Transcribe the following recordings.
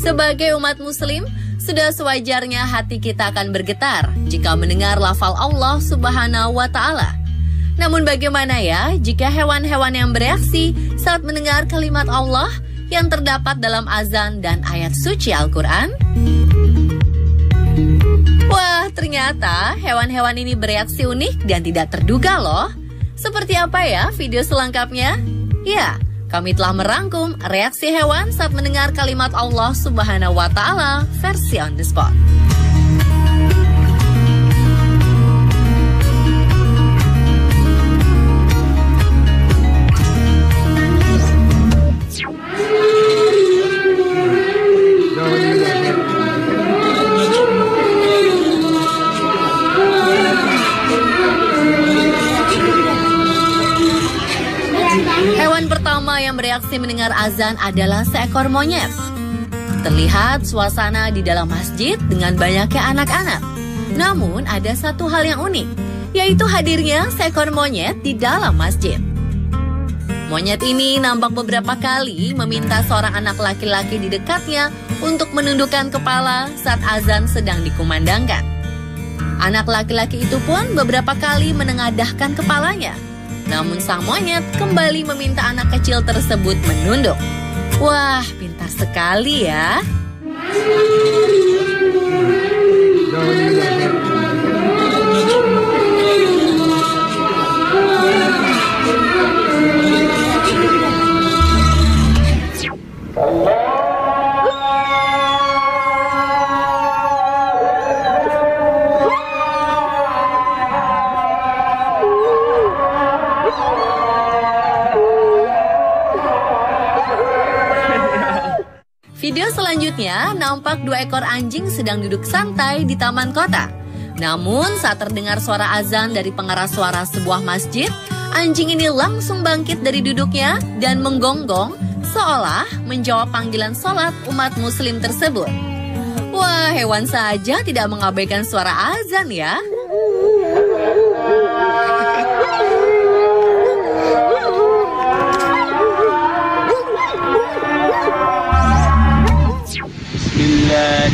Sebagai umat muslim, sudah sewajarnya hati kita akan bergetar jika mendengar lafal Allah Subhanahu wa Ta'ala. Namun bagaimana ya jika hewan-hewan yang bereaksi saat mendengar kalimat Allah yang terdapat dalam azan dan ayat suci Al-Quran? Wah, ternyata hewan-hewan ini bereaksi unik dan tidak terduga loh. Seperti apa ya video selengkapnya? Ya, kami telah merangkum reaksi hewan saat mendengar kalimat Allah Subhanahu wa Ta'ala versi on the spot. Hewan pertama yang bereaksi mendengar azan adalah seekor monyet. Terlihat suasana di dalam masjid dengan banyaknya anak-anak. Namun ada satu hal yang unik, yaitu hadirnya seekor monyet di dalam masjid. Monyet ini nampak beberapa kali meminta seorang anak laki-laki di dekatnya untuk menundukkan kepala saat azan sedang dikumandangkan. Anak laki-laki itu pun beberapa kali menengadahkan kepalanya. Namun sang monyet kembali meminta anak kecil tersebut menunduk. Wah, pintar sekali ya. Video selanjutnya nampak 2 ekor anjing sedang duduk santai di taman kota. Namun saat terdengar suara azan dari pengeras suara sebuah masjid, anjing ini langsung bangkit dari duduknya dan menggonggong seolah menjawab panggilan sholat umat muslim tersebut. Wah, hewan saja tidak mengabaikan suara azan ya.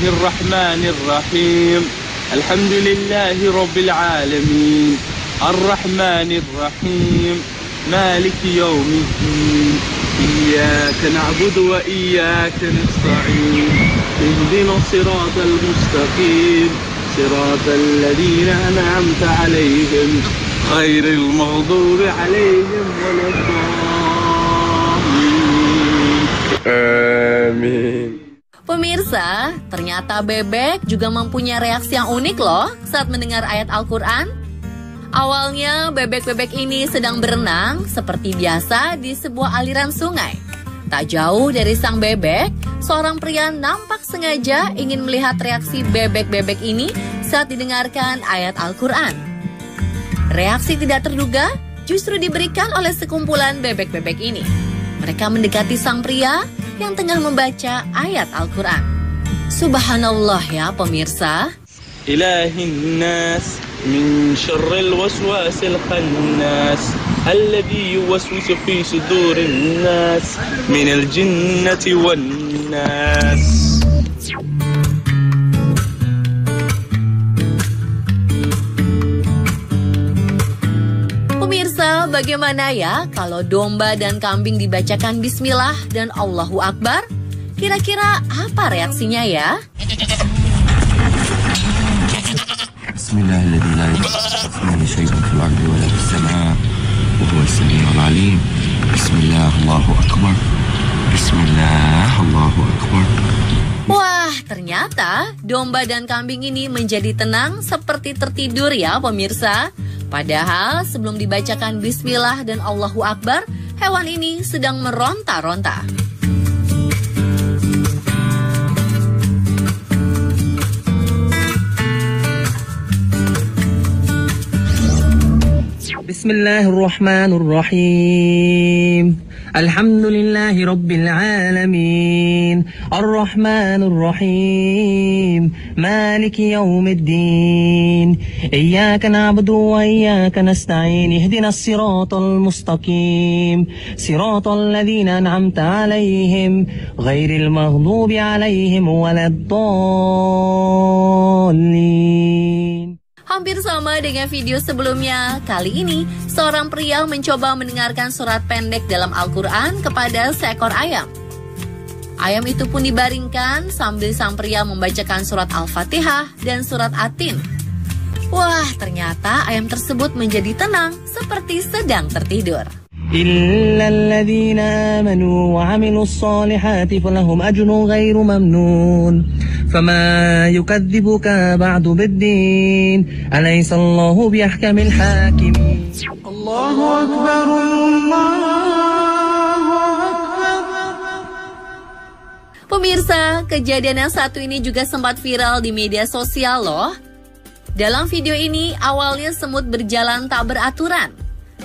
Bismillahirrahmanirrahim. Alhamdulillahi rabbil alamin. Ar-Rahmanir Rahim. Maliki yaumiddin. Iyyaka na'budu wa iyyaka nasta'in. Ihdinas siratal mustaqim. Siratal ladzina an'amta 'alaihim ghairil maghdubi 'alaihim waladdallin. Amin. Pemirsa, ternyata bebek juga mempunyai reaksi yang unik loh saat mendengar ayat Al-Quran. Awalnya bebek-bebek ini sedang berenang seperti biasa di sebuah aliran sungai. Tak jauh dari sang bebek, seorang pria nampak sengaja ingin melihat reaksi bebek-bebek ini saat didengarkan ayat Al-Quran. Reaksi tidak terduga justru diberikan oleh sekumpulan bebek-bebek ini. Mereka mendekati sang pria yang tengah membaca ayat Al-Quran. Subhanallah ya pemirsa. Ilahin nas min syarril waswasil khannas alladhi yuwaswisu fi sudurin nas minal jinnati wan nas. Pemirsa, bagaimana ya kalau domba dan kambing dibacakan bismillah dan Allahu Akbar? Kira-kira apa reaksinya ya? Bismillahirrahmanirrahim. Bismillah, Allahu Akbar. Bismillah, Allahu Akbar. Wah, ternyata domba dan kambing ini menjadi tenang seperti tertidur ya pemirsa. Padahal sebelum dibacakan bismillah dan Allahu Akbar, hewan ini sedang meronta-ronta. Bismillahirrahmanirrahim. Alhamdulillahi Rabbil Alamin. Ar-Rahmanir-Rahim. Maliki yawmiddin. Iyyaka na'budu wa iyyaka nasta'in. Ihdinas siratal mustaqim. Siratal ladzina an'amta 'alaihim ghairil maghdubi 'alaihim waladdallin. Hampir sama dengan video sebelumnya, kali ini seorang pria mencoba mendengarkan surat pendek dalam Al-Quran kepada seekor ayam. Ayam itu pun dibaringkan sambil sang pria membacakan surat Al-Fatihah dan surat At-Tin. Wah, ternyata ayam tersebut menjadi tenang seperti sedang tertidur. إلا الذين آمنوا وعملوا الصالحات فلهم أجر غير ممنون فما يكذبك بعد بالدين أليس الله بأحكم الحاكمين الله أكبر الله أكبر. Pemirsa, kejadian yang satu ini juga sempat viral di media sosial loh. Dalam video ini, awalnya semut berjalan tak beraturan.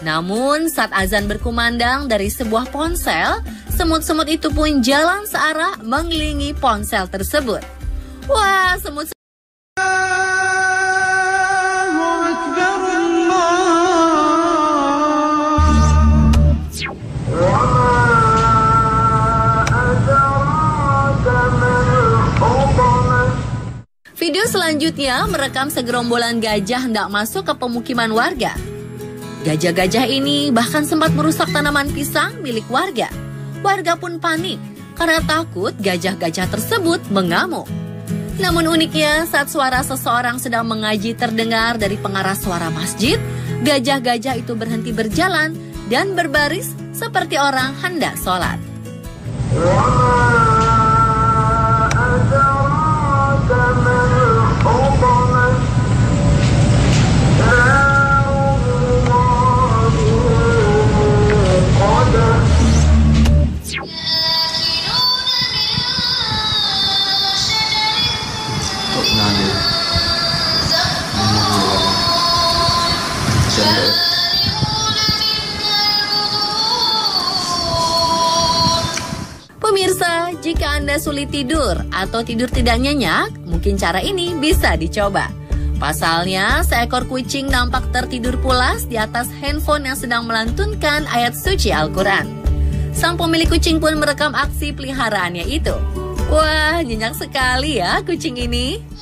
Namun saat azan berkumandang dari sebuah ponsel, semut-semut itu pun jalan searah mengelilingi ponsel tersebut. Wah, semut Video selanjutnya merekam segerombolan gajah hendak masuk ke pemukiman warga. Gajah-gajah ini bahkan sempat merusak tanaman pisang milik warga. Warga pun panik karena takut gajah-gajah tersebut mengamuk. Namun uniknya saat suara seseorang sedang mengaji terdengar dari pengeras suara masjid, gajah-gajah itu berhenti berjalan dan berbaris seperti orang hendak sholat. Pemirsa, jika Anda sulit tidur atau tidur tidak nyenyak, mungkin cara ini bisa dicoba. Pasalnya, seekor kucing nampak tertidur pulas di atas handphone yang sedang melantunkan ayat suci Al-Quran. Sang pemilik kucing pun merekam aksi peliharaannya itu. Wah, nyenyak sekali ya kucing ini.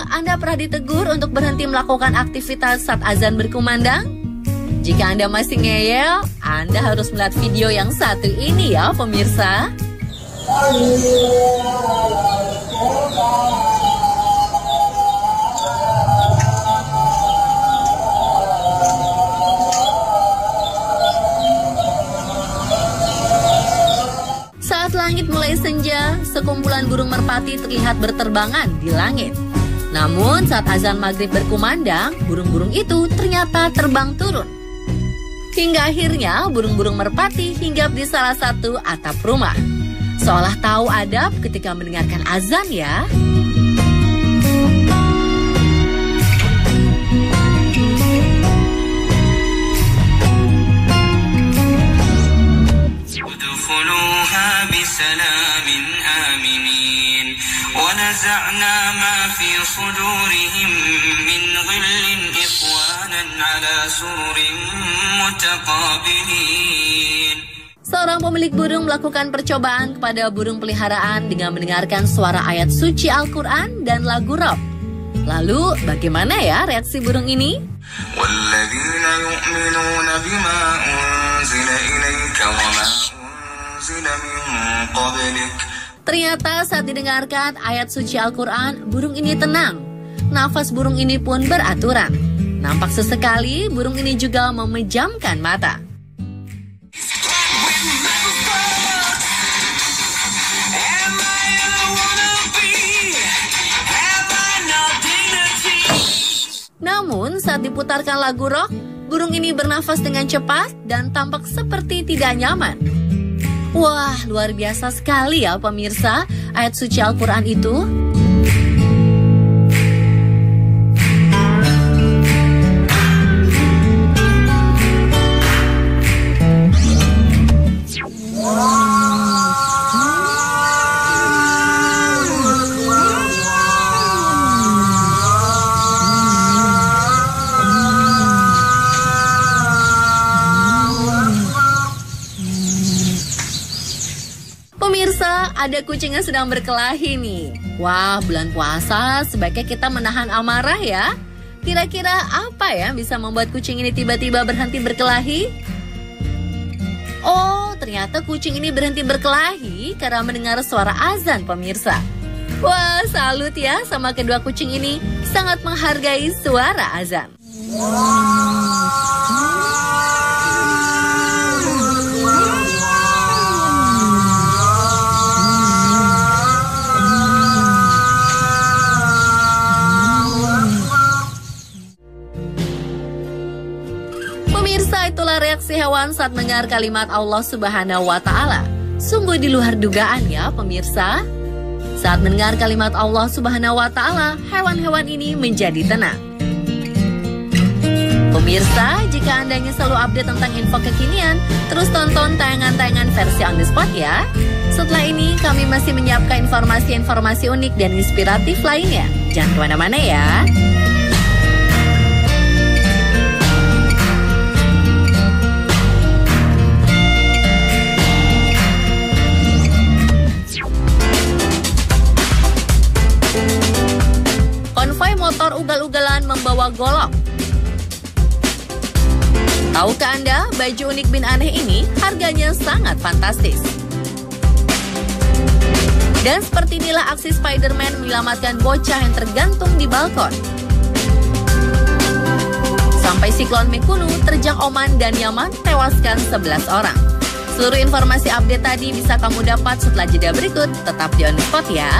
Anda pernah ditegur untuk berhenti melakukan aktivitas saat azan berkumandang? Jika Anda masih ngeyel, Anda harus melihat video yang satu ini ya pemirsa. Saat langit mulai senja, sekumpulan burung merpati terlihat berterbangan di langit. Namun saat azan maghrib berkumandang, burung-burung itu ternyata terbang turun. Hingga akhirnya burung-burung merpati hinggap di salah satu atap rumah. Seolah tahu adab ketika mendengarkan azan ya. ونزعنا ما في صدورهم من غل إخوانا على سرر متقابلين. Seorang pemilik burung melakukan percobaan kepada burung peliharaan dengan mendengarkan suara ayat suci Al-Quran dan lagu rock. Lalu bagaimana ya reaksi burung ini? وَالَّذِينَ يُؤْمِنُونَ بِمَا أُنزِلَ إِلَيْكَ وَمَا أُنزِلَ مِن قَبْلِكَ. Ternyata saat didengarkan ayat suci Al-Quran, burung ini tenang. Nafas burung ini pun beraturan. Nampak sesekali burung ini juga memejamkan mata. Namun saat diputarkan lagu rock, burung ini bernafas dengan cepat dan tampak seperti tidak nyaman. Wah, luar biasa sekali ya pemirsa ayat suci Al-Quran itu. Pemirsa, ada kucing yang sedang berkelahi nih. Wah, bulan puasa sebaiknya kita menahan amarah ya. Kira-kira apa ya bisa membuat kucing ini tiba-tiba berhenti berkelahi? Oh, ternyata kucing ini berhenti berkelahi karena mendengar suara azan pemirsa. Wah, salut ya sama kedua kucing ini, sangat menghargai suara azan. Pemirsa, itulah reaksi hewan saat mendengar kalimat Allah Subhanahu wa Ta'ala. Sungguh di luar dugaan ya pemirsa. Saat mendengar kalimat Allah Subhanahu wa Ta'ala, hewan-hewan ini menjadi tenang. Pemirsa, jika Anda ingin selalu update tentang info kekinian, terus tonton tayangan-tayangan versi on the spot ya. Setelah ini, kami masih menyiapkan informasi-informasi unik dan inspiratif lainnya. Jangan kemana-mana ya. Konvoi motor ugal-ugalan membawa golok. Tahukah Anda, baju unik bin aneh ini harganya sangat fantastis. Dan seperti inilah aksi Spider-Man menyelamatkan bocah yang tergantung di balkon. Sampai siklon Mekunu terjang Oman dan Yaman tewaskan 11 orang. Seluruh informasi update tadi bisa kamu dapat setelah jeda berikut. Tetap di On The Spot ya.